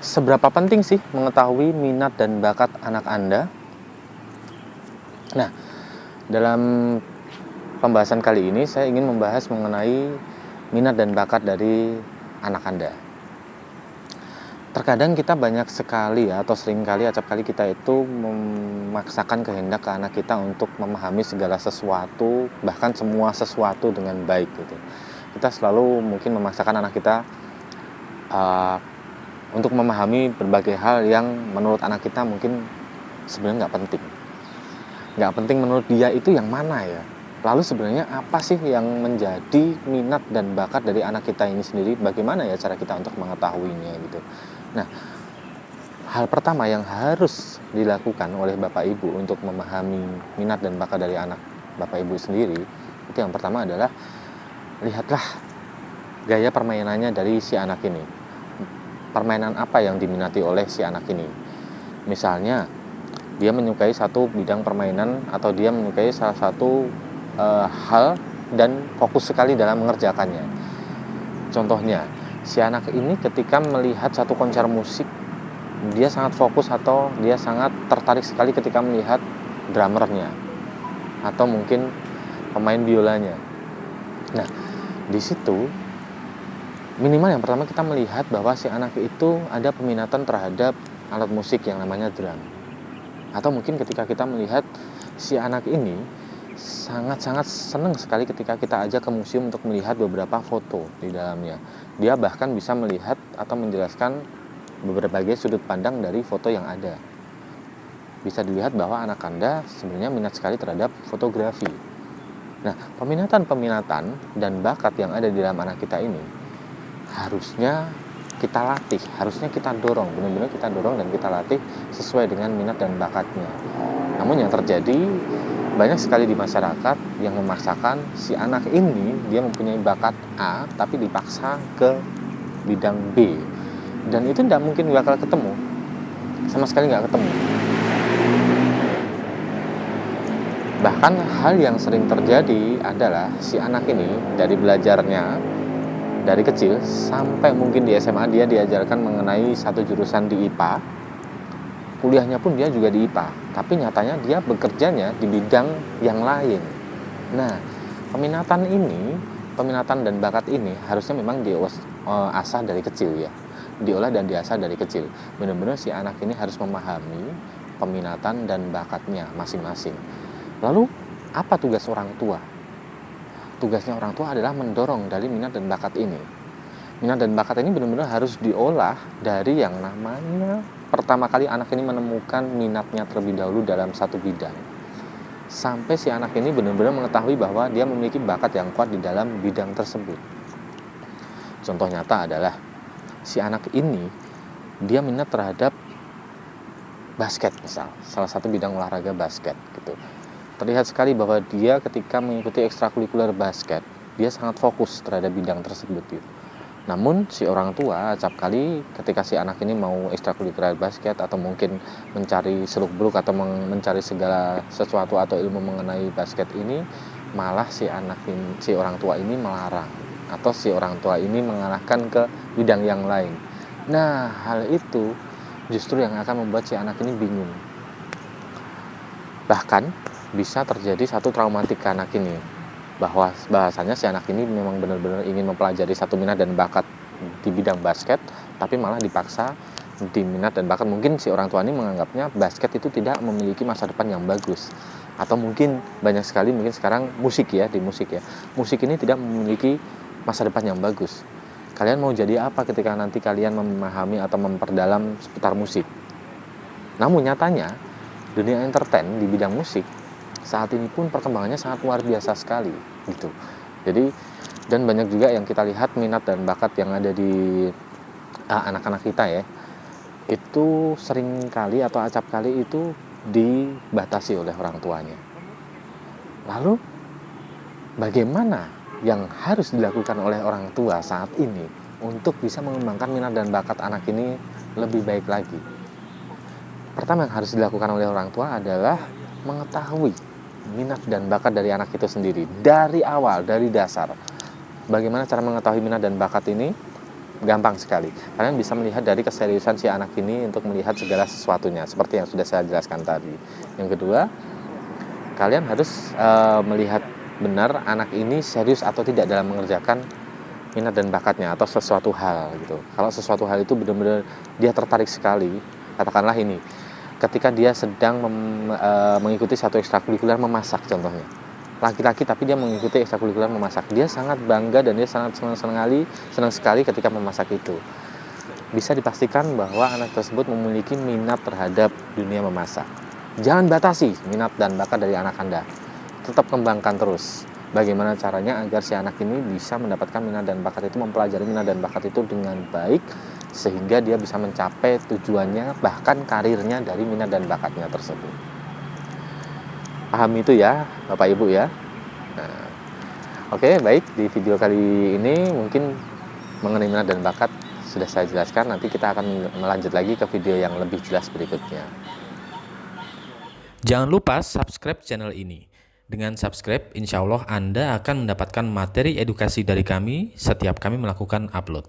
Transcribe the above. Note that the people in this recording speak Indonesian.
Seberapa penting sih mengetahui minat dan bakat anak Anda? Nah, dalam pembahasan kali ini saya ingin membahas mengenai minat dan bakat dari anak Anda. Terkadang kita banyak sekali atau seringkali acap kali kita itu memaksakan kehendak ke anak kita untuk memahami segala sesuatu, bahkan semua sesuatu dengan baik gitu. Kita selalu mungkin memaksakan anak kita untuk memahami berbagai hal yang menurut anak kita mungkin sebenarnya nggak penting menurut dia itu yang mana ya. Lalu sebenarnya apa sih yang menjadi minat dan bakat dari anak kita ini sendiri? Bagaimana ya cara kita untuk mengetahuinya gitu. Nah, hal pertama yang harus dilakukan oleh Bapak Ibu untuk memahami minat dan bakat dari anak Bapak Ibu sendiri, itu yang pertama adalah lihatlah gaya permainannya dari si anak ini. Permainan apa yang diminati oleh si anak ini. Misalnya, dia menyukai satu bidang permainan atau dia menyukai salah satu hal dan fokus sekali dalam mengerjakannya. Contohnya, si anak ini ketika melihat satu konser musik, dia sangat fokus atau dia sangat tertarik sekali ketika melihat drummernya atau mungkin pemain biolanya. Nah, di situ minimal yang pertama kita melihat bahwa si anak itu ada peminatan terhadap alat musik yang namanya drum. Atau mungkin ketika kita melihat si anak ini sangat-sangat senang sekali ketika kita ajak ke museum untuk melihat beberapa foto di dalamnya. Dia bahkan bisa melihat atau menjelaskan berbagai sudut pandang dari foto yang ada. Bisa dilihat bahwa anak Anda sebenarnya minat sekali terhadap fotografi. Nah, peminatan dan bakat yang ada di dalam anak kita ini harusnya kita latih, harusnya kita dorong, benar-benar kita dorong dan kita latih sesuai dengan minat dan bakatnya. Namun yang terjadi banyak sekali di masyarakat yang memaksakan si anak ini dia mempunyai bakat A tapi dipaksa ke bidang B, dan itu tidak mungkin bakal ketemu, sama sekali nggak ketemu. Bahkan hal yang sering terjadi adalah si anak ini dari belajarnya dari kecil sampai mungkin di SMA dia diajarkan mengenai satu jurusan di IPA, kuliahnya pun dia juga di IPA, tapi nyatanya dia bekerjanya di bidang yang lain. Nah, peminatan dan bakat ini harusnya memang diasah dari kecil ya, diolah dan diasah dari kecil. Benar-benar si anak ini harus memahami peminatan dan bakatnya masing-masing. Lalu apa tugas orang tua? Tugasnya orang tua adalah mendorong dari minat dan bakat ini. Minat dan bakat ini benar-benar harus diolah dari yang namanya pertama kali anak ini menemukan minatnya terlebih dahulu dalam satu bidang. Sampai si anak ini benar-benar mengetahui bahwa dia memiliki bakat yang kuat di dalam bidang tersebut. Contoh nyata adalah si anak ini dia minat terhadap basket misal, salah satu bidang olahraga basket gitu. Terlihat sekali bahwa dia ketika mengikuti ekstrakurikuler basket, dia sangat fokus terhadap bidang tersebut gitu. Namun si orang tua acap kali ketika si anak ini mau ekstrakurikuler basket atau mungkin mencari seluk-beluk atau mencari segala sesuatu atau ilmu mengenai basket ini, malah si orang tua ini melarang atau si orang tua ini mengarahkan ke bidang yang lain. Nah, hal itu justru yang akan membuat si anak ini bingung. Bahkan bisa terjadi satu traumatik ke anak ini, bahwa bahasanya si anak ini memang benar-benar ingin mempelajari satu minat dan bakat di bidang basket, tapi malah dipaksa di minat dan bakat. Mungkin si orang tua ini menganggapnya basket itu tidak memiliki masa depan yang bagus, atau mungkin banyak sekali mungkin sekarang musik ini tidak memiliki masa depan yang bagus. Kalian mau jadi apa ketika nanti kalian memahami atau memperdalam seputar musik? Namun nyatanya dunia entertain di bidang musik saat ini pun perkembangannya sangat luar biasa sekali gitu. Jadi dan banyak juga yang kita lihat minat dan bakat yang ada di anak-anak kita ya, itu sering kali atau acap kali itu dibatasi oleh orang tuanya. Lalu bagaimana yang harus dilakukan oleh orang tua saat ini untuk bisa mengembangkan minat dan bakat anak ini lebih baik lagi? Pertama yang harus dilakukan oleh orang tua adalah mengetahui minat dan bakat dari anak itu sendiri dari awal, dari dasar. Bagaimana cara mengetahui minat dan bakat ini? gampang sekali. Kalian bisa melihat dari keseriusan si anak ini untuk melihat segala sesuatunya, seperti yang sudah saya jelaskan tadi. Yang kedua, kalian harus melihat benar anak ini serius atau tidak dalam mengerjakan minat dan bakatnya atau sesuatu hal gitu. Kalau sesuatu hal itu benar-benar dia tertarik sekali, katakanlah ini, ketika dia sedang mengikuti satu ekstrakurikuler memasak contohnya. Laki-laki tapi dia mengikuti ekstrakurikuler memasak. Dia sangat bangga dan dia sangat senang sekali ketika memasak itu. Bisa dipastikan bahwa anak tersebut memiliki minat terhadap dunia memasak. Jangan batasi minat dan bakat dari anak Anda. Tetap kembangkan terus. Bagaimana caranya agar si anak ini bisa mendapatkan minat dan bakat itu, mempelajari minat dan bakat itu dengan baik, sehingga dia bisa mencapai tujuannya, bahkan karirnya dari minat dan bakatnya tersebut. Paham itu ya Bapak Ibu ya. Nah, oke, baik, di video kali ini mungkin mengenai minat dan bakat sudah saya jelaskan. Nanti kita akan melanjut lagi ke video yang lebih jelas berikutnya. Jangan lupa subscribe channel ini. Dengan subscribe, insya Allah Anda akan mendapatkan materi edukasi dari kami setiap kami melakukan upload.